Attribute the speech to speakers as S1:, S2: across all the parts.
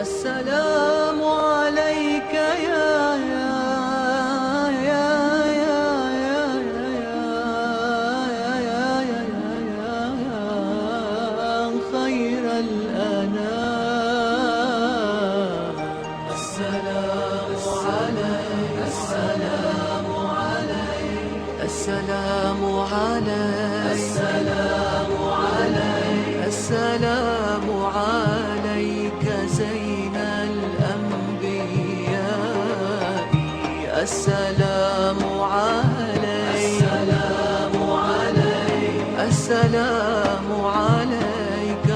S1: السلام عليك يا خير الأنام. السلام عليك، السلام عليك، السلام عليك، السلام عليك، السلام عليك زين الأنبياء. السلام عليك، السلام عليك، السلام عليك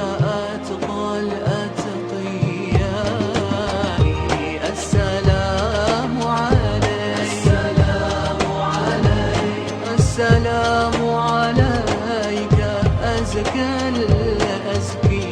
S1: أتقى الأتقياء. السلام عليك، السلام عليك، السلام عليك أزكى الأزكياء.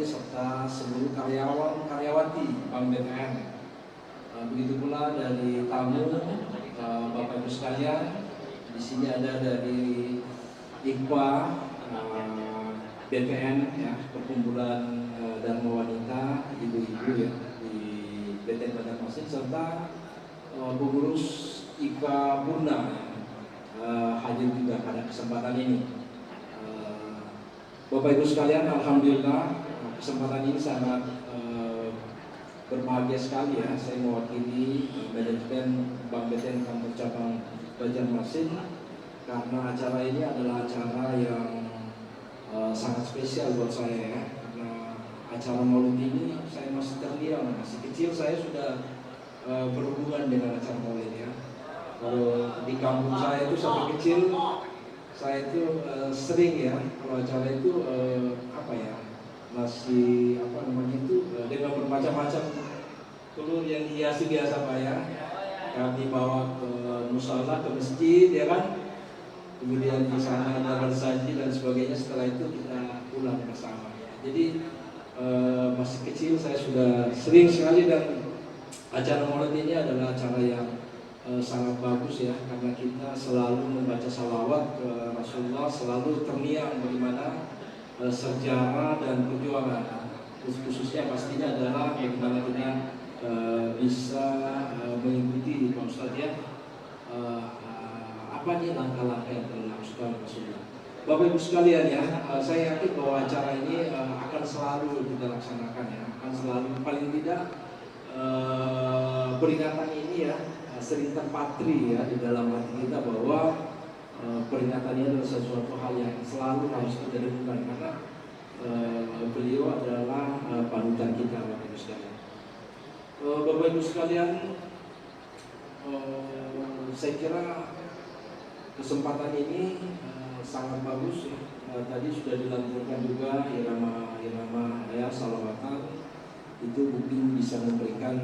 S2: serta seluruh karyawan karyawati Bank BTN Begitu pula dari tamu Bapak Ibu sekalian. Di sini ada dari IKWA, BPN ya, Perkumpulan Dharma Wanita Ibu-ibu ya di BTN Banjarmasin, serta pengurus IKWA Purna hadir juga pada kesempatan ini. Bapak Ibu sekalian, alhamdulillah kesempatan ini sangat berbahagia sekali ya. Saya mewakili manajemen Bank BTN Kantor Cabang Banjarmasin karena acara ini adalah acara yang sangat spesial buat saya ya. Karena acara Maulid ini saya masih terdiam, masih kecil saya sudah berhubungan dengan acara Maulid ya. Kalau di kampung saya itu sampai kecil saya itu sering ya kalau acara itu masih dengan bermacam-macam telur yang dihiasi biasa Pak ya. Kami bawa ke musala, ke masjid ya kan. Kemudian di sana ada bersaji dan sebagainya. Setelah itu kita pulang bersama. Jadi masih kecil saya sudah sering sekali, dan acara Maulid ini adalah acara yang sangat bagus ya, karena kita selalu membaca salawat ke Rasulullah, selalu terngiang bagaimana sejarah dan perjuangan, khususnya pastinya adalah bagaimana kita bisa mengikuti Pak Ustadz ya, langkah-langkah yang telah dilakukan Rasulullah. Bapak Ibu sekalian ya, saya yakin bahwa acara ini akan selalu kita laksanakan ya, akan selalu, paling tidak peringatan ini ya sering terpatri ya di dalam hati kita bahwa peringatan ini adalah sesuatu hal yang selalu harus kita lakukan, karena beliau adalah panutan kita Bapak Ibu sekalian. Bapak Ibu sekalian, saya kira kesempatan ini sangat bagus ya. Tadi sudah dilantunkan juga irama ya salawatan, itu mungkin bisa memberikan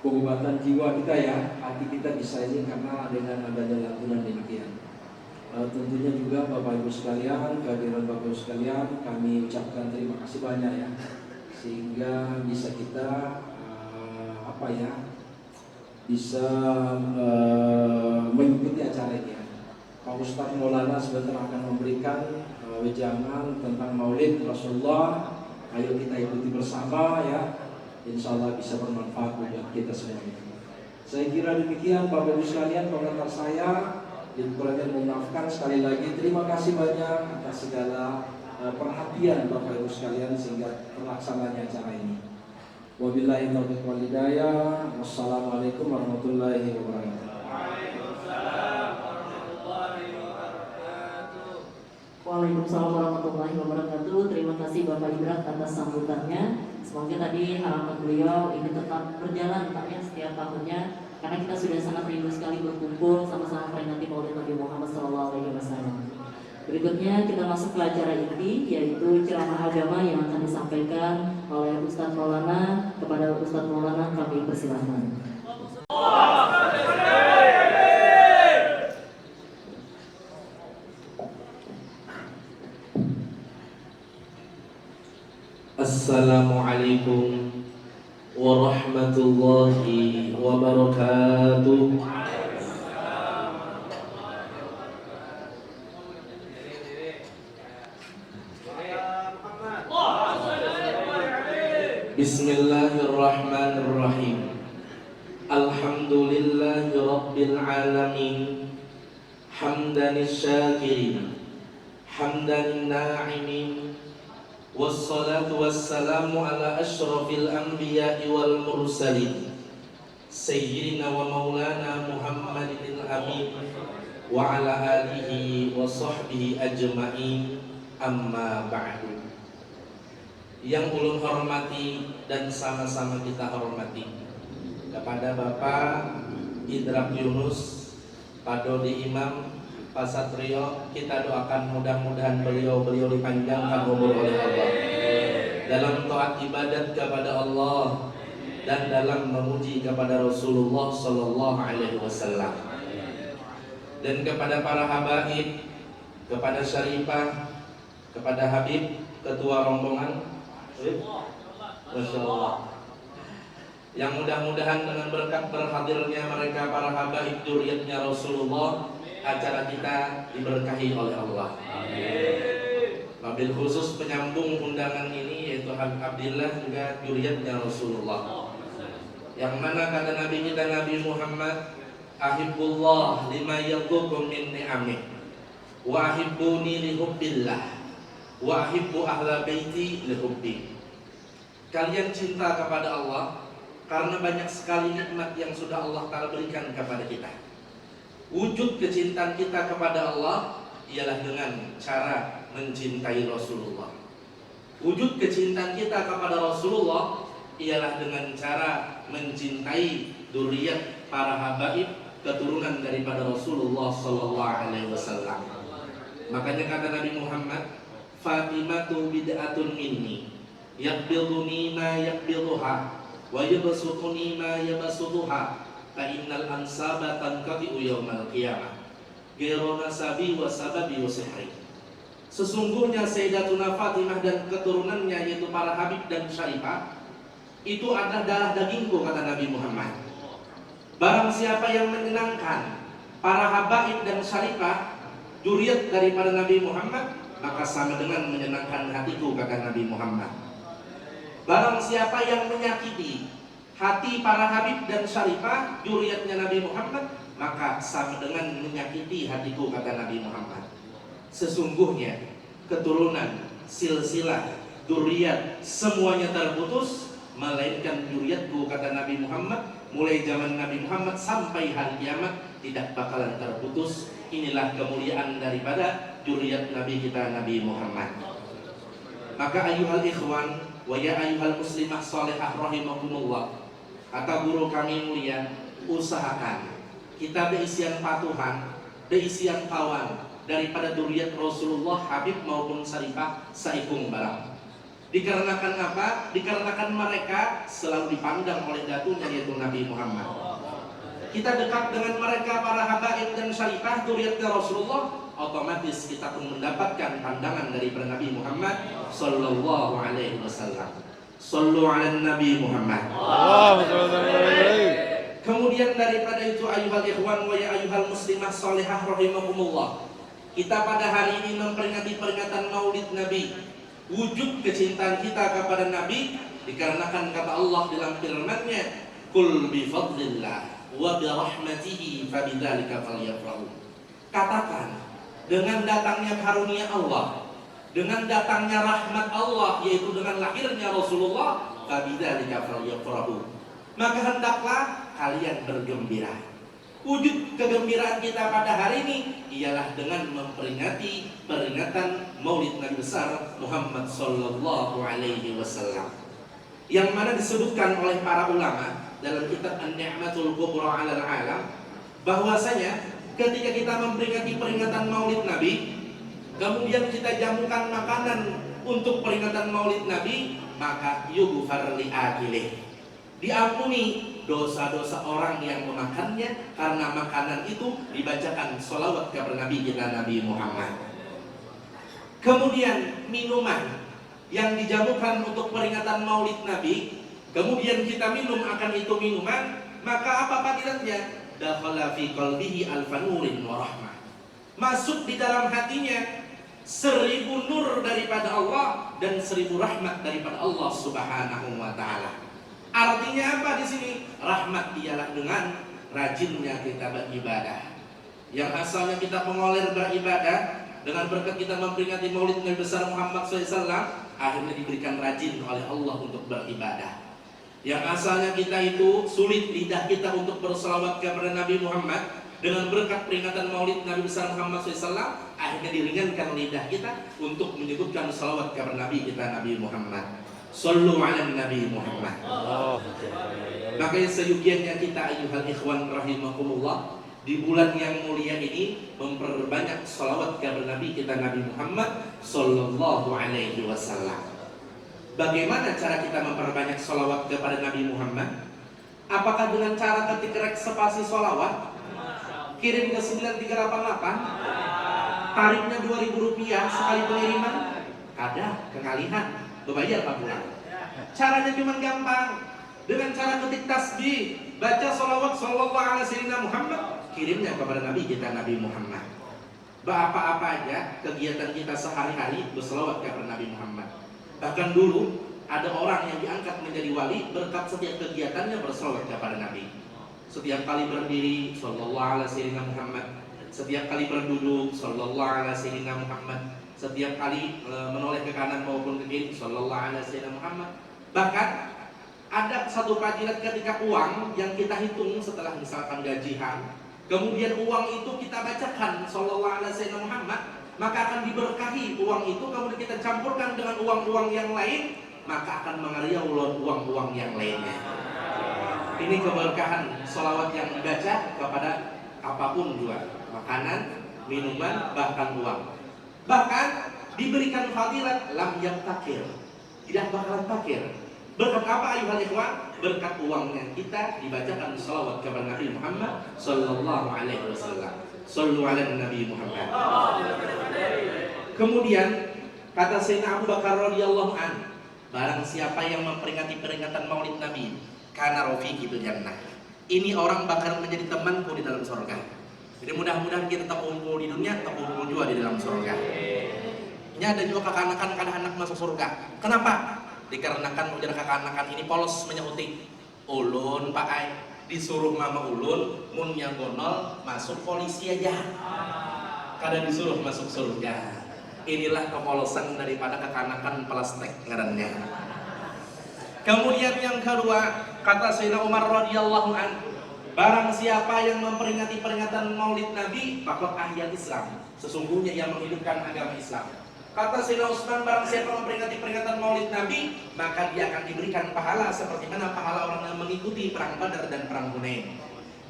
S2: pengobatan jiwa kita ya, hati kita bisa ini karena dengan adanya lantunan demikian. Tentunya juga Bapak Ibu sekalian, kehadiran Bapak Ibu sekalian, kami ucapkan terima kasih banyak ya, sehingga bisa kita bisa mengikuti acara ini ya. Pak Ustadz Maulana sebentar akan memberikan wejangan tentang Maulid Rasulullah. Ayo kita ikuti bersama ya. Insya Allah bisa bermanfaat buat kita semuanya. Saya kira demikian Bapak Ibu sekalian komentar saya. Dikurangkan memaafkan, sekali lagi terima kasih banyak atas segala perhatian Bapak Ibu sekalian sehingga terlaksananya acara ini. Wabillahi taufiq wal hidayah. Wassalamualaikum warahmatullahi wabarakatuh.
S3: Waalaikumsalam warahmatullahi wabarakatuh. Terima kasih Bapak Ibrak atas sambutannya. Semoga tadi harapan beliau ini tetap berjalan Pak ya setiap tahunnya, karena kita sudah sangat rindu sekali berkumpul sama-sama memperingati Maulid Nabi Muhammad SAW. Berikutnya kita masuk ke acara inti, yaitu ceramah agama yang akan disampaikan oleh Ustadz Maulana. Kepada Ustadz Maulana kami persilahkan.
S4: Assalamualaikum warahmatullahi wabarakatuh. Bismillahirrahmanirrahim. Alhamdulillahi rabbil alamin. Hamdanis syakirin, hamdanin na'imin. Wassalatu wassalamu ala ashrafil anbiya'i wal mursalin Sayyidina wa maulana Muhammadin al-amin wa ala alihi wa sahbihi ajma'in, amma ba'du. Yang ulun hormati dan sama-sama kita hormati, kepada Bapak Idrak Yunus, Pak Dodi Imam, Pak Satrio, kita doakan mudah-mudahan beliau dipanjangkan umur oleh Allah dalam taat ibadat kepada Allah dan dalam memuji kepada Rasulullah Sallallahu Alaihi Wasallam. Dan kepada para habaib, kepada Syarifah, kepada Habib, ketua rombongan, Masya Allah, yang mudah-mudahan dengan berkat berhadirnya mereka para habaib dzurriyyatnya Rasulullah, acara kita diberkahi oleh Allah. Wabil khusus penyambung undangan ini yaitu Habib Abdillah juga dzurriyyatnya Rasulullah. Yang mana kata Nabi kita Nabi Muhammad, ahibbullah lima yaqukum min ni'amih wa ahibbuni li hubbillah wa ahibbu ahla baiti li hubbi. Kalian cinta kepada Allah karena banyak sekali nikmat yang sudah Allah Ta'ala berikan kepada kita. Wujud kecintaan kita kepada Allah ialah dengan cara mencintai Rasulullah. Wujud kecintaan kita kepada Rasulullah ialah dengan cara mencintai dzurriyyat para habaib keturunan daripada Rasulullah sallallahu alaihi wasallam. Makanya kata Nabi Muhammad, Fatimatu bid'atun minni yaqbiduni ma yaqbiduha wa yabsutuni ma yabsutuha fa innal ansaba tanqati'u yaumal qiyamah ghairu nasabi wa sababi wa sihri. Sesungguhnya Sayyidatuna Fatimah dan keturunannya yaitu para habib dan syarifah itu adalah darah dagingku, kata Nabi Muhammad. Barang siapa yang menyenangkan para habaib dan syarifah dzurriyyat daripada Nabi Muhammad, maka sama dengan menyenangkan hatiku, kata Nabi Muhammad. Barang siapa yang menyakiti hati para habib dan syarifah dzurriyyatnya Nabi Muhammad, maka sama dengan menyakiti hatiku, kata Nabi Muhammad. Sesungguhnya keturunan, silsilah, dzurriyyat semuanya terputus, melainkan dzurriyyatku, kata Nabi Muhammad, mulai zaman Nabi Muhammad sampai hari kiamat tidak bakalan terputus. Inilah kemuliaan daripada dzurriyyat Nabi kita Nabi Muhammad. Maka ayuhal ikhwan wa ya ayuhal muslimah salihah rahimakumullah, kata guru kami mulia, usahakan kita beisian patuhan, beisian kawan daripada dzurriyyat Rasulullah habib maupun syarifah saikung barang. Dikarenakan apa? Dikarenakan mereka selalu dipandang oleh datunya yaitu Nabi Muhammad. Kita dekat dengan mereka para habaib dan syarifah dzurriyyatnya Rasulullah, otomatis kita pun mendapatkan pandangan daripada Nabi Muhammad sallallahu alaihi wasallam. Sallu ala Nabi Muhammad. Kemudian daripada itu ayuhal ikhwan wa ya ayuhal muslimah salihah rahimakumullah, kita pada hari ini memperingati peringatan Maulid Nabi. Wujud kecintaan kita kepada Nabi dikarenakan kata Allah dalam firman-Nya, "Qul bi fadlillah wa bi rahmatihi fabidzalika falyafrahu." Katakan, dengan datangnya karunia Allah, dengan datangnya rahmat Allah, yaitu dengan lahirnya Rasulullah, fabidzalika falyafrahu, maka hendaklah kalian bergembira. Wujud kegembiraan kita pada hari ini ialah dengan memperingati peringatan Maulid Nabi besar Muhammad sallallahu alaihi wasallam, yang mana disebutkan oleh para ulama dalam kitab An-Ni'matul Kubra 'alal 'Alam, bahwasanya ketika kita memperingati peringatan Maulid Nabi, kemudian kita jamukan makanan untuk peringatan Maulid Nabi, maka yughfar li akilih, diampuni dosa-dosa orang yang memakannya, karena makanan itu dibacakan sholawat kepada Nabi kita Nabi Muhammad. Kemudian minuman yang dijamukan untuk peringatan Maulid Nabi, kemudian kita minum akan itu minuman, maka apa fadilahnya? Dakhala fi qalbihi alfa nurin wa rahmah, masuk di dalam hatinya 1000 nur daripada Allah dan 1000 rahmat daripada Allah Subhanahu wa taala. Artinya apa di sini? Rahmat ialah dengan rajinnya kita beribadah. Yang asalnya kita mengoler beribadah, dengan berkat kita memperingati Maulid Nabi besar Muhammad SAW, akhirnya diberikan rajin oleh Allah untuk beribadah. Yang asalnya kita itu sulit lidah kita untuk berselawat kepada Nabi Muhammad, dengan berkat peringatan Maulid Nabi besar Muhammad SAW, akhirnya diringankan lidah kita untuk menyebutkan selawat kepada Nabi kita Nabi Muhammad. Sallu ala Nabi Muhammad. Makanya seyugianya kita ayuhal ikhwan rahimakumullah, di bulan yang mulia ini memperbanyak salawat kepada Nabi kita Nabi Muhammad sallallahu alaihi wasallam. Bagaimana cara kita memperbanyak salawat kepada Nabi Muhammad? Apakah dengan cara ketik rek spasi salawat, kirim ke 9388, tarifnya Rp2.000 sekali pengiriman? Ada kengalihan, berbayar Pak pulang. Caranya cuma gampang. dengan cara ketik tasbih, baca sholawat sallallahu alaihi wasallam Muhammad, kirimnya kepada Nabi kita Nabi Muhammad. Apa-apa aja kegiatan kita sehari-hari berselawat kepada Nabi Muhammad. Bahkan dulu ada orang yang diangkat menjadi wali berkat setiap kegiatannya berselawat kepada Nabi. Setiap kali berdiri sallallahu alaihi wasallam Muhammad, setiap kali berduduk sallallahu alaihi wasallam Muhammad, setiap kali menoleh ke kanan maupun ke kiri sallallahu alaihi wasallam Muhammad. Bahkan ada satu fadilat ketika uang yang kita hitung setelah misalkan gajian, kemudian uang itu kita bacakan sallallahu alaihi wasallam Muhammad, maka akan diberkahi uang itu. Kemudian kita campurkan dengan uang-uang yang lain, maka akan mengalir uang-uang yang lainnya. Ini keberkahan sholawat yang dibaca kepada apapun juga, makanan, minuman, bahkan uang. Bahkan diberikan fadilat lam yaktakir, tidak bakalan fakir. Berkat apa ayuhal ikhwan? Berkat uangnya kita dibacakan sholawat kepada Nabi Muhammad sallallahu alaihi wasallam. Sallu ala Nabi Muhammad. Kemudian kata Sayyidina Abu Bakar radhiyallahu an, barang siapa yang memperingati peringatan Maulid Nabi, kana rafiqi fil jannah. Ini orang bakal menjadi temanku di dalam surga. Jadi mudah-mudahan kita tetap kumpul di dunia, tetap kumpul juga di dalam surga. Ini ada juga kekanakan anak masuk surga. Kenapa? Dikarenakan ujar kekanakan ini polos menyauti. Ulun Pak Ai disuruh mama ulun munnya gonol masuk polisi aja. Kadang disuruh masuk surga. Inilah kepolosan daripada kekanakan plastik ngarannya. Kemudian yang kedua, kata Sayyidina Umar radhiyallahu an, barang siapa yang memperingati peringatan Maulid Nabi, faqad ahya Islam. Sesungguhnya yang menghidupkan agama Islam. Kata Sayyidina Utsman, barang siapa memperingati peringatan Maulid Nabi, maka dia akan diberikan pahala seperti mana pahala orang yang mengikuti perang Badar dan perang Hunain.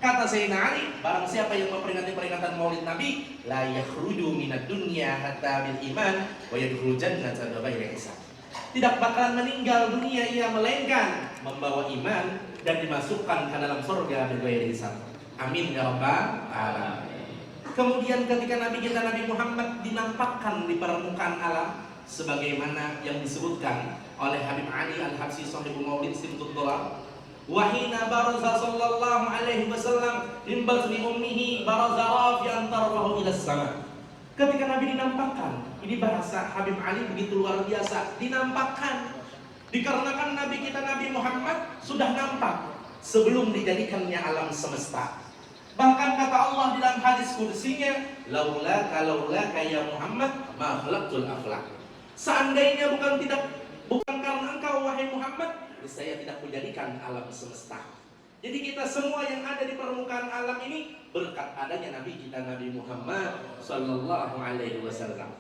S4: Kata Sayyidina Ali, barang siapa yang memperingati peringatan Maulid Nabi, la yakhruju minad dunya hatta bil iman wa yadkhulul jannata bighairi hisab. Tidak bakalan meninggal dunia ia melainkan membawa iman dan dimasukkan ke dalam surga bighairi hisab. Amin ya rabbal alamin. Kemudian ketika Nabi kita Nabi Muhammad dinampakkan di permukaan alam sebagaimana yang disebutkan oleh Habib Ali Al-Habsyi Shahibul Maulid Simtud Dolar, wahina baraza sallallahu alaihi wasallam min batni ummihi baraza rafi'an tarfahu ila sama. Ketika Nabi dinampakkan, ini bahasa Habib Ali begitu luar biasa, dinampakkan dikarenakan Nabi kita Nabi Muhammad sudah nampak sebelum dijadikannya alam semesta. Bahkan kata Allah dalam hadis kudusinya, laula ya Muhammad ma khalaqtul aflaq. Seandainya bukan karena engkau wahai Muhammad, saya tidak menjadikan alam semesta. Jadi kita semua yang ada di permukaan alam ini berkat adanya Nabi kita Nabi Muhammad sallallahu alaihi wasallam.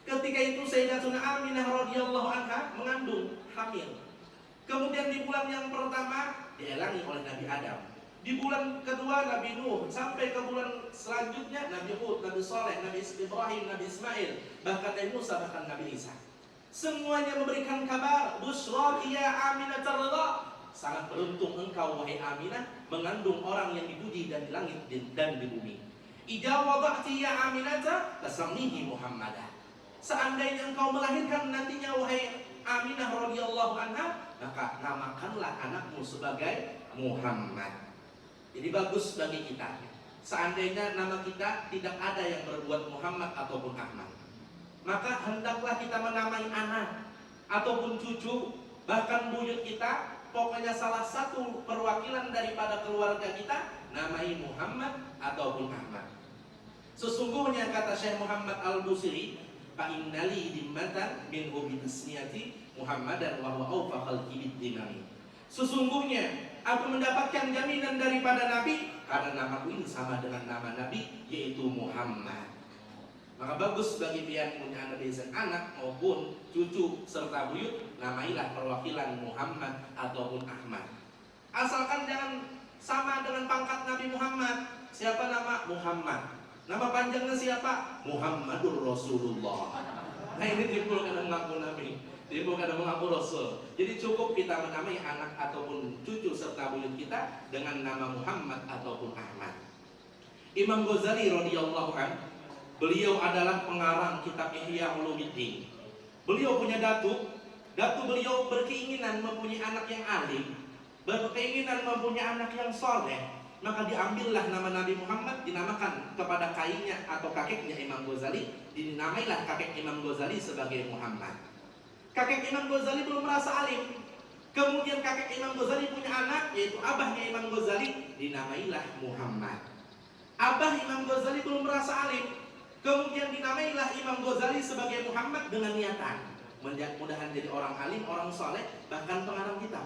S4: Ketika itu Sayyidatuna Aminah radhiyallahu anha mengandung hamil. Kemudian di bulan yang pertama dielangi oleh Nabi Adam. Di bulan kedua Nabi Nuh, sampai ke bulan selanjutnya Nabi Hud, Nabi Saleh, Nabi Ibrahim, Nabi Ismail, bahkan Nabi Musa, bahkan Nabi Isa. Semuanya memberikan kabar, busraki ya Aminah tarda. Sangat beruntung engkau wahai Aminah mengandung orang yang dipuji dan di langit dan di bumi. Idza wada'ti ya Aminah tasammihi Muhammadah. Seandainya engkau melahirkan nantinya wahai Aminah radhiyallahu anha, maka namakanlah anakmu sebagai Muhammad. Jadi bagus bagi kita. Seandainya nama kita tidak ada yang berbuat Muhammad ataupun Ahmad, maka hendaklah kita menamai anak ataupun cucu, bahkan buyut kita, pokoknya salah satu perwakilan daripada keluarga kita, namai Muhammad ataupun Ahmad. Sesungguhnya kata Syekh Muhammad Al-Busiri, fa innali dimmatan min hubi tasniyati Muhammadan wa huwa awfa khalqi bid-dinami. Sesungguhnya aku mendapatkan jaminan daripada Nabi karena namaku ini sama dengan nama Nabi, yaitu Muhammad. Maka bagus bagi pihak punya anak dan anak maupun cucu serta buyut, namailah perwakilan Muhammad ataupun Ahmad. Asalkan jangan sama dengan pangkat Nabi Muhammad. Siapa nama? Muhammad. Nama panjangnya siapa? Muhammadur Rasulullah. Nah ini timbul karena mengaku Nabi, timbul karena mengaku Rasul. Jadi cukup kita menamai anak ataupun cucu serta buyut kita dengan nama Muhammad ataupun Ahmad. Imam Ghazali radhiyallahu anhu, beliau adalah pengarang kitab Ihya Ulumuddin. Beliau punya datu beliau berkeinginan mempunyai anak yang alim. berkeinginan mempunyai anak yang soleh, maka diambillah nama Nabi Muhammad, dinamakan kepada kainya atau kakeknya Imam Ghazali, dinamailah kakek Imam Ghazali sebagai Muhammad. Kakek Imam Ghazali belum merasa alim. Kemudian kakek Imam Ghazali punya anak, yaitu abahnya Imam Ghazali, dinamailah Muhammad. Abah Imam Ghazali belum merasa alim. Kemudian dinamailah Imam Ghazali sebagai Muhammad dengan niatan mudah-mudahan jadi orang alim, orang soleh, bahkan pengarang kitab.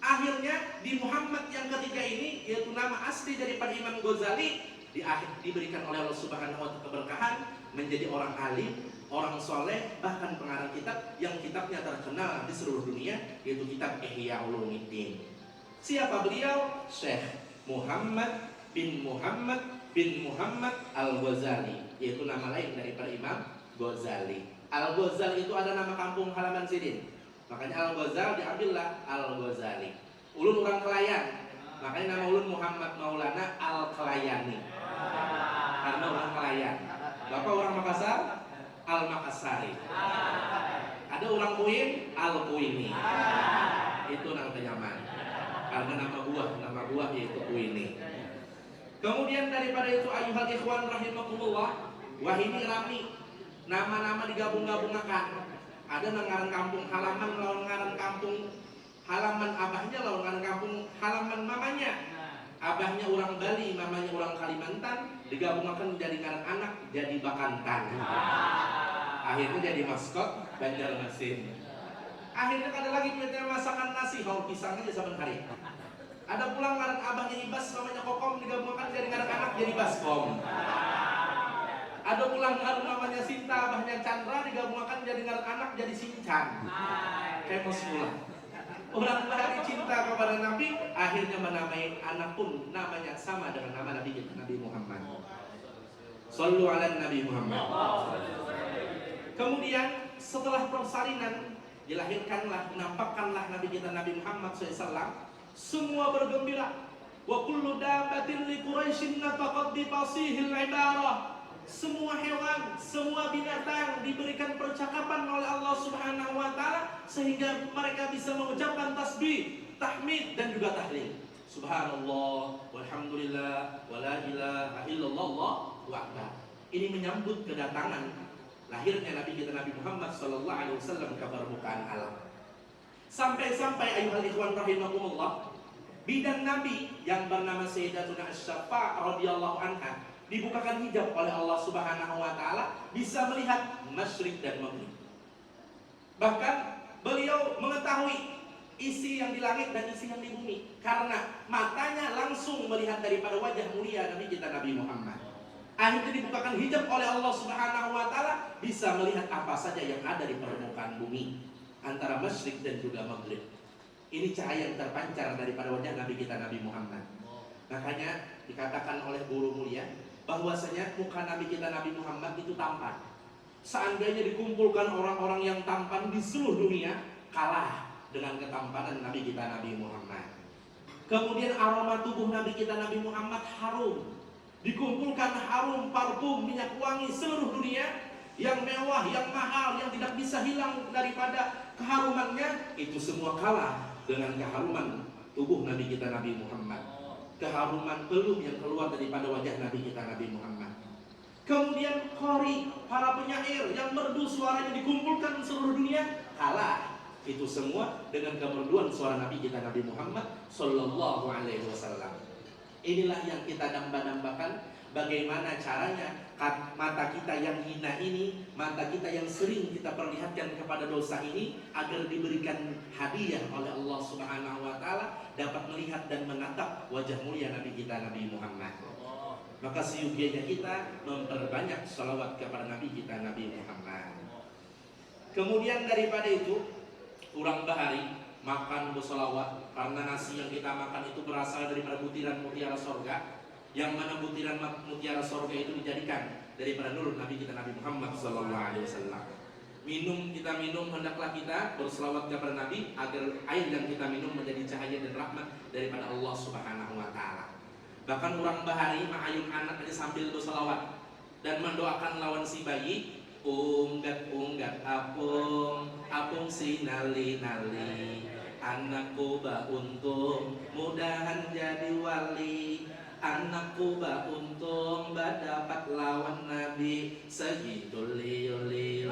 S4: Akhirnya di Muhammad yang ketiga ini, yaitu nama asli daripada Imam Ghazali, diberikan oleh Allah Subhanahu wa Ta'ala keberkahan menjadi orang alim, orang soleh, bahkan pengarang kitab yang kitabnya terkenal di seluruh dunia, yaitu kitab Ihya Ulumuddin. Siapa beliau? Syekh Muhammad bin Muhammad Al-Ghazali, yaitu nama lain daripada Imam Ghazali. Al-Ghazali itu ada nama kampung halaman sini, makanya Al-Ghazali diambillah Al-Ghazali. Ulun orang Kelayan, makanya nama ulun Muhammad Maulana Al-Kelayani, karena orang Kelayan. Bapak orang Makassar, Al-Makassari. Ada orang Kuin, Al-Kuini. Itu nama Yaman, karena nama buah yaitu Kuini. Kemudian daripada itu ayuhal ikhwan rahimakumullah, wah ini rami nama-nama digabung-gabungakan. Ada ngaran kampung halaman lawan ngaran kampung halaman abahnya lawan ngaran kampung halaman mamanya. Abahnya orang Bali, mamanya orang Kalimantan, digabungkan menjadi ngaran anak jadi Bakantan. Akhirnya jadi maskot Banjarmasin. Akhirnya ada lagi punya masakan nasi, haur pisang aja saban hari. Ada pula ngaran abahnya Ibas, namanya Kokom, digabungkan jadi ngaran anak jadi Baskom. Ada pula ngaran namanya Sinta, abahnya Chandra, digabungkan jadi ngaran anak jadi Sincan. Kayak pula. Orang dari cinta kepada Nabi, akhirnya menamai anak pun namanya sama dengan nama Nabi kita, Nabi Muhammad. Sallu ala Nabi Muhammad. Kemudian setelah persalinan dilahirkanlah, menampakkanlah Nabi kita Nabi Muhammad SAW. Semua bergembira. Wa kullu dabbatin li Quraisyin nataqad bi fasihil ibarah. Semua hewan, semua binatang diberikan percakapan oleh Allah Subhanahu wa Ta'ala sehingga mereka bisa mengucapkan tasbih, tahmid dan juga tahlil. Subhanallah, walhamdulillah, wala ilaha illallah, Allahu akbar. Ini menyambut kedatangan lahirnya Nabi kita Nabi Muhammad sallallahu alaihi wasallam ke permukaan alam. Sampai-sampai ayuhal ikhwan rahimakumullah, bidan Nabi yang bernama Sayyidatuna Asy-Syafa' radhiyallahu anha dibukakan hijab oleh Allah Subhanahu wa Ta'ala, bisa melihat masyrik dan maghrib. Bahkan beliau mengetahui isi yang di langit dan isi yang di bumi karena matanya langsung melihat daripada wajah mulia Nabi kita Nabi Muhammad. Akhirnya dibukakan hijab oleh Allah Subhanahu wa Ta'ala, bisa melihat apa saja yang ada di permukaan bumi antara masyrik dan juga maghrib. Ini cahaya yang terpancar daripada wajah Nabi kita Nabi Muhammad. Makanya dikatakan oleh guru mulia bahwasanya muka Nabi kita Nabi Muhammad itu tampan. Seandainya dikumpulkan orang-orang yang tampan di seluruh dunia, kalah dengan ketampanan Nabi kita Nabi Muhammad. Kemudian aroma tubuh Nabi kita Nabi Muhammad harum. Dikumpulkan harum, parfum, minyak wangi seluruh dunia yang mewah, yang mahal, yang tidak bisa hilang daripada keharumannya, itu semua kalah dengan keharuman tubuh Nabi kita Nabi Muhammad. Keharuman peluk yang keluar daripada wajah Nabi kita Nabi Muhammad. Kemudian qari, para penyair yang merdu suaranya dikumpulkan seluruh dunia, kalah itu semua dengan kemerduan suara Nabi kita Nabi Muhammad sallallahu alaihi wasallam. Inilah yang kita damba-dambakan, bagaimana caranya mata kita yang hina ini, mata kita yang sering kita perlihatkan kepada dosa ini, agar diberikan hadiah oleh Allah Subhanahu wa Ta'ala, dapat melihat dan menatap wajah mulia Nabi kita Nabi Muhammad. Maka seyugianya kita memperbanyak salawat kepada Nabi kita Nabi Muhammad. Kemudian daripada itu, kurang bahari makan bersolawat, karena nasi yang kita makan itu berasal daripada butiran mutiara sorga, yang mana butiran mutiara sorga itu dijadikan daripada nur Nabi kita Nabi Muhammad sallallahu alaihi wasallam. Kita minum hendaklah kita berselawat kepada Nabi agar air yang kita minum menjadi cahaya dan rahmat daripada Allah Subhanahu wa Ta'ala. Bahkan orang bahari ma'ayun anak aja sambil berselawat dan mendoakan lawan si bayi, Unggat-unggat apung sinali-nali. Anakku untung, mudahan jadi wali. Anakku untung, dapat lawan Nabi. Segitu liu-liu,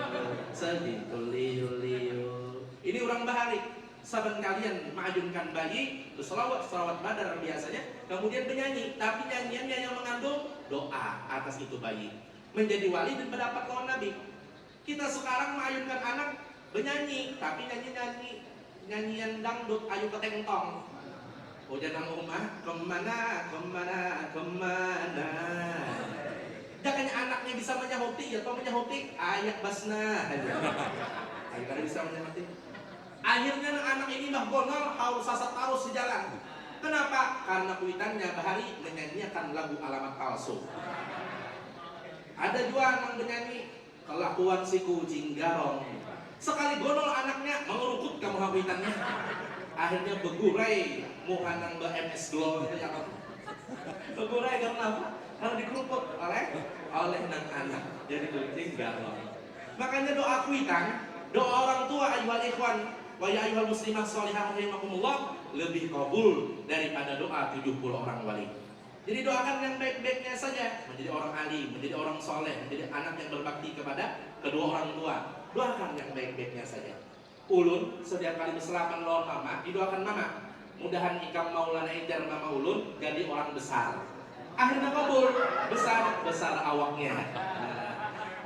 S4: segitu liu-liu. Ini orang bahari. Saban kalian mengajunkan bayi, berselawat badar biasanya, kemudian menyanyi, tapi nyanyiannya yang mengandung doa atas itu bayi, menjadi wali dan mendapat lawan Nabi. Kita sekarang mengajunkan anak bernyanyi, tapi nyanyian dangdut ayu ketengtong. Jangan rumah kemana. Jangan anaknya bisa menyahuti atau menyahuti ayat basna. Agar bisa menyahuti. Akhirnya anak ini mah gonol harus sasat terus di jalan. Kenapa? Karena kuitannya bahari menyanyikan lagu alamat palsu. Ada juga anak bernyanyi kelakuan si kucing garong. Sekali gonol anaknya mengerukut kamu habitannya. Akhirnya begurai muhanang MS Glow itu yang apa? Begurai karena apa? Karena dikeruput oleh nang anak jadi kucing garong. Makanya doa kuitan, doa orang tua ayyuhal ikhwan wa ya ayyuhal muslimah sholihah rahimakumullah lebih kabul daripada doa 70 orang wali. Jadi doakan yang baik-baiknya saja, menjadi orang alim, menjadi orang soleh, menjadi anak yang berbakti kepada kedua orang tua. Doakan yang baik-baiknya saja. Ulun setiap kali berselapan lawan mama, didoakan mama. Mudahan ikam maulana ijar mama ulun jadi orang besar. Akhirnya kabul, besar awaknya.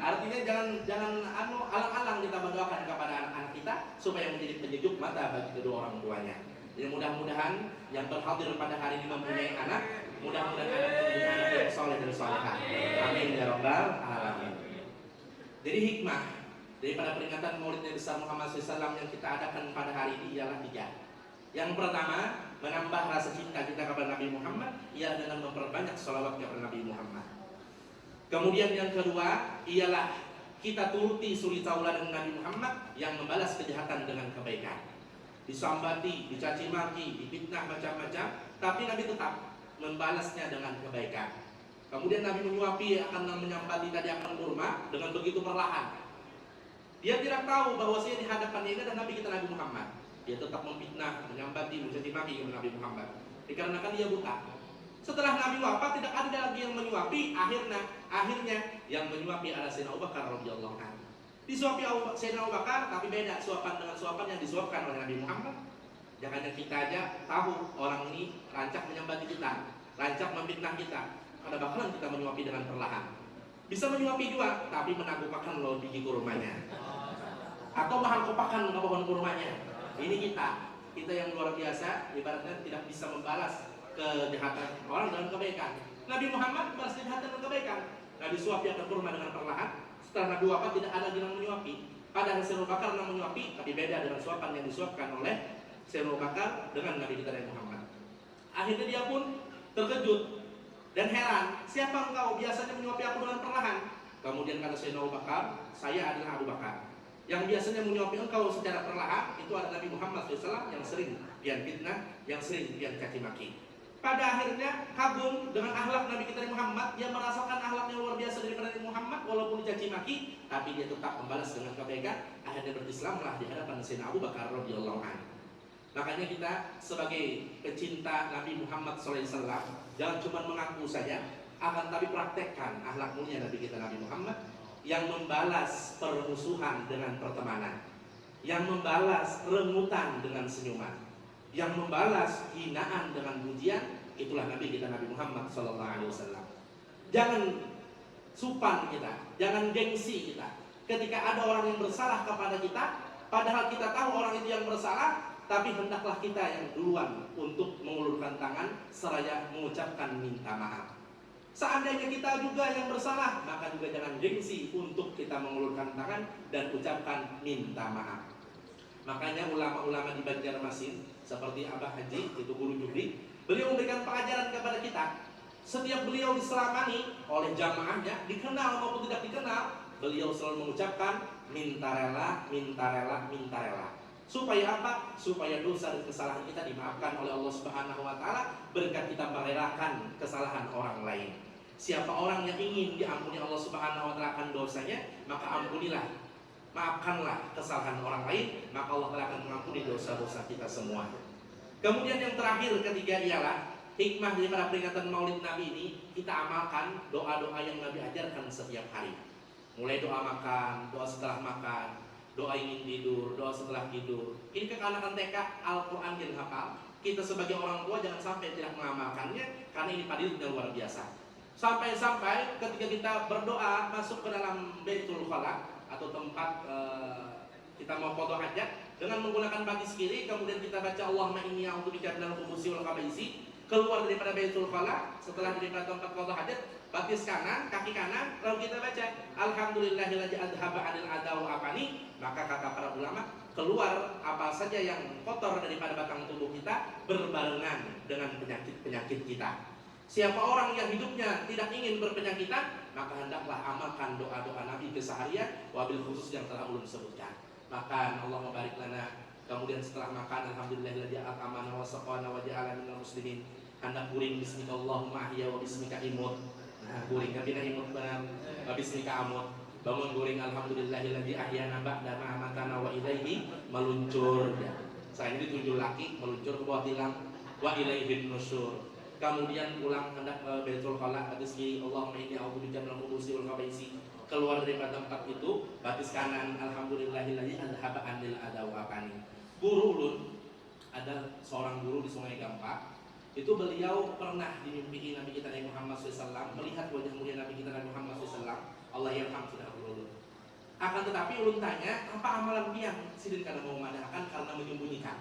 S4: Artinya jangan alang-alang kita mendoakan kepada anak-anak kita supaya menjadi penyejuk mata bagi kedua orang tuanya. Jadi mudah-mudahan yang berhadir pada hari ini mempunyai anak, mudah-mudahan anak menjadi anak yang soleh dan solehah. Amin ya rabbal alamin. Jadi hikmah daripada peringatan Maulid Nabi besar Muhammad SAW yang kita adakan pada hari ini ialah 3. Yang pertama, menambah rasa cinta kita kepada Nabi Muhammad ialah dengan memperbanyak sholawat kepada Nabi Muhammad. Kemudian yang kedua ialah kita turuti suri tauladan Nabi Muhammad yang membalas kejahatan dengan kebaikan. Disambati, dicaci maki, difitnah macam-macam, tapi Nabi tetap membalasnya dengan kebaikan. Kemudian Nabi menyuapi akan menyambati tadi akan kurma dengan begitu perlahan. Dia tidak tahu bahwa saya di hadapan ini adalah Nabi kita Nabi Muhammad. Dia tetap memfitnah, menyambati, mencaci maki kepada Nabi Muhammad. Dikarenakan dia buta. Setelah Nabi wafat tidak ada lagi yang menyuapi. Akhirnya yang menyuapi adalah Sayyidina Abu Bakar radhiyallahu anhu. Disuapi Sayyidina Abu Bakar, tapi beda suapan dengan suapan yang disuapkan oleh Nabi Muhammad. Jangan kita aja tahu orang ini rancak menyambati kita, rancak memfitnah kita. Ada bakalan kita menyuapi dengan perlahan. Bisa menyuapi juga, tapi menagupakan loh biji kurmanya. Atau mahal kopakan ke pohon kurmanya. Ini kita yang luar biasa, ibaratnya tidak bisa membalas kejahatan orang dengan kebaikan. Nabi Muhammad membalas kejahatan dengan kebaikan. Nabi suapi akan kurma dengan perlahan. Setelah Nabi wafat tidak ada lagi yang menyuapi. Padahal Sayyidina Abu Bakar yang menyuapi, tapi beda dengan suapan yang disuapkan oleh Sayyidina Abu Bakar dengan Nabi kita Nabi Muhammad. Akhirnya dia pun terkejut dan heran, siapa engkau biasanya menyuapi aku dengan perlahan? Kemudian kata Sayyidina Abu Bakar, saya adalah Abu Bakar. Yang biasanya menyuapi engkau secara perlahan itu adalah Nabi Muhammad SAW yang sering pian fitnah, yang sering pian caci maki. Pada akhirnya kagum dengan akhlak Nabi kita Muhammad, dia merasakan akhlak yang luar biasa daripada Nabi Muhammad walaupun dicaci maki, tapi dia tetap membalas dengan kebaikan. Akhirnya berislamlah di hadapan Sayyidina Abu Bakar radhiyallahu anhu. Makanya kita sebagai pecinta Nabi Muhammad SAW jangan cuma mengaku saja, akan tapi praktekkan akhlak mulia Nabi kita Nabi Muhammad yang membalas permusuhan dengan pertemanan, yang membalas remutan dengan senyuman, yang membalas hinaan dengan pujian. Itulah Nabi kita Nabi Muhammad SAW. Jangan supan kita, jangan gengsi kita ketika ada orang yang bersalah kepada kita, padahal kita tahu orang itu yang bersalah, tapi hendaklah kita yang duluan untuk mengulurkan tangan seraya mengucapkan minta maaf. Seandainya kita juga yang bersalah, maka juga jangan gengsi untuk kita mengulurkan tangan dan ucapkan minta maaf. Makanya ulama-ulama di Banjarmasin seperti Abah Haji, itu guru jubli, beliau memberikan pengajaran kepada kita. Setiap beliau diselamani oleh jamaahnya, dikenal maupun tidak dikenal, beliau selalu mengucapkan minta rela, minta rela, minta rela. Supaya apa? Supaya dosa dan kesalahan kita dimaafkan oleh Allah Subhanahu wa taala berkat kita merelakan kesalahan orang lain. Siapa orang yang ingin diampuni Allah Subhanahu wa taala akan dosanya, maka ampunilah, maafkanlah kesalahan orang lain, maka Allah Ta'ala akan mengampuni dosa-dosa kita semua. Kemudian yang terakhir, ketiga, ialah hikmah daripada peringatan Maulid Nabi ini, kita amalkan doa-doa yang Nabi ajarkan setiap hari. Mulai doa makan, doa setelah makan, doa ingin tidur, doa setelah tidur. Ini kekanak TK Al-Quran yang hafal. Kita sebagai orang tua jangan sampai tidak mengamalkannya, karena ini fadilahnya luar biasa. Sampai-sampai ketika kita berdoa masuk ke dalam Baitul Khala atau tempat kita mau foto hajat, dengan menggunakan batis kiri, kemudian kita baca Allahumma inni a'udzubika minal khubuthi wal khaba'isi, keluar daripada Baitul Khala, setelah daripada tempat foto hajat, batis kanan, kaki kanan, lalu kita baca alhamdulillahilladzi adhaba 'anil adaw afani, maka kata para ulama, keluar apa saja yang kotor daripada batang tubuh kita berbarengan dengan penyakit-penyakit kita. Siapa orang yang hidupnya tidak ingin berpenyakitan, maka hendaklah amalkan doa-doa Nabi keseharian, wabil khusus yang telah ulun sebutkan. Makan, Allahumma barik lana. Kemudian setelah makan, alhamdulillahilladzi at'amana wa saqana wa ja'alana minal muslimin. Hendak guring bismika Allahumma ahya wa bismika imut. Nah, guring kabina imut benar, wa bismika amut. Bangun guring alhamdulillahilladzi ahyana ba'da ma amatana wa ilaihi meluncur. Ya. Saya ini 7 laki meluncur ke bawah tilang, wa ilaihin nusyur. Kemudian pulang hendak Baitul Khala, batis kiri Allahumma inni a'udzubika minal khubuthi wal khaba'isi. Keluar dari tempat itu, batis kanan alhamdulillahilladzi adhaba 'anil adaw afani. Guru ulun, ada seorang guru di Sungai Gampang. Itu beliau pernah dimimpi Nabi kita Nabi Muhammad SAW, melihat wajah mulia Nabi kita Nabi Muhammad SAW. Allah yarham sudah ulun. Akan tetapi ulun tanya, apa amalan pian? Sidin karena mau memadahkan karena menyembunyikan.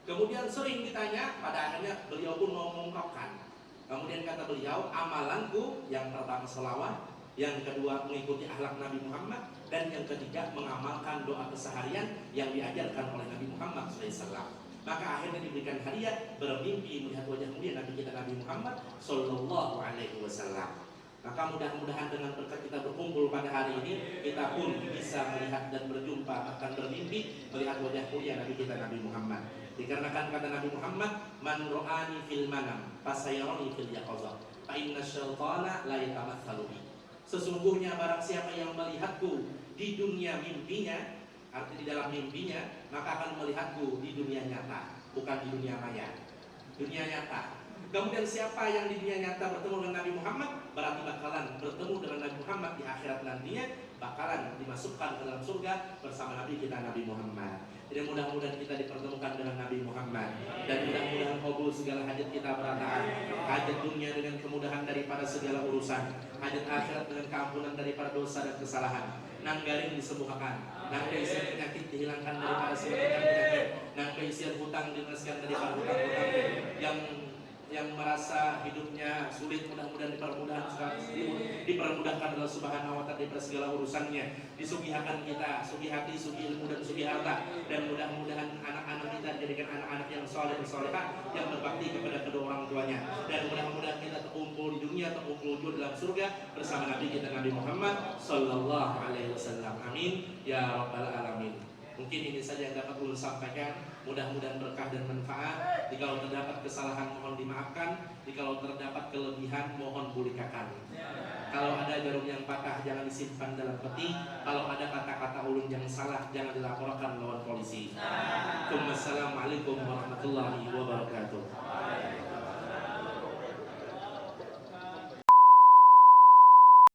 S4: Kemudian sering ditanya, pada akhirnya beliau pun mau mengungkapkan. Kemudian kata beliau, amalanku yang pertama selawat, yang kedua mengikuti akhlak Nabi Muhammad, dan yang ketiga mengamalkan doa keseharian yang diajarkan oleh Nabi Muhammad SAW. Maka akhirnya diberikan hadiah bermimpi melihat wajah mulia Nabi kita Nabi Muhammad Sallallahu Alaihi Wasallam. Maka mudah-mudahan dengan berkat kita berkumpul pada hari ini, kita pun bisa melihat dan berjumpa, bahkan bermimpi melihat wajah mulia Nabi kita Nabi Muhammad. Dikarenakan kata Nabi Muhammad, man ro'ani fil manam fasayaroni fil yaqazah fa inna syaitana la yatamatsalu bi. Sesungguhnya barang siapa yang melihatku di dunia mimpinya, arti di dalam mimpinya, maka akan melihatku di dunia nyata, bukan di dunia maya. Dunia nyata. Kemudian siapa yang di dunia nyata bertemu dengan Nabi Muhammad, berarti bakalan bertemu dengan Nabi Muhammad di akhirat nantinya, bakalan dimasukkan ke dalam surga bersama Nabi kita Nabi Muhammad. Jadi mudah-mudahan kita dipertemukan dengan Nabi Muhammad, dan mudah-mudahan kabul segala hajat kita berataan, hajat dunia dengan kemudahan daripada segala urusan, hajat akhirat dengan keampunan daripada dosa dan kesalahan, nanggaring disembuhkan, nang keisian penyakit dihilangkan daripada segala penyakit, nang keisian hutang dilunaskan daripada hutang-hutang, yang merasa hidupnya sulit, mudah-mudahan dipermudahkan Allah Subhanahu wa taala daripada segala urusannya, disugihakan kita, sugi hati, sugi ilmu dan sugi harta, dan mudah-mudahan anak-anak kita dijadikan anak-anak yang saleh dan salehah, yang berbakti kepada kedua orang tuanya, dan mudah-mudahan kita terkumpul di dunia, terkumpul juga dalam surga bersama Nabi kita Nabi Muhammad Sallallahu Alaihi Wasallam. Amin ya rabbal alamin. Mungkin ini saja yang dapat ulun sampaikan. Mudah-mudahan berkah dan manfaat. Jikalau terdapat kesalahan mohon dimaafkan. Jikalau terdapat kelebihan mohon bulikakan. Kalau ada jarum yang patah jangan disimpan dalam peti. Kalau ada kata-kata ulun yang salah jangan dilaporkan lawan polisi. Assalamualaikum warahmatullahi wabarakatuh.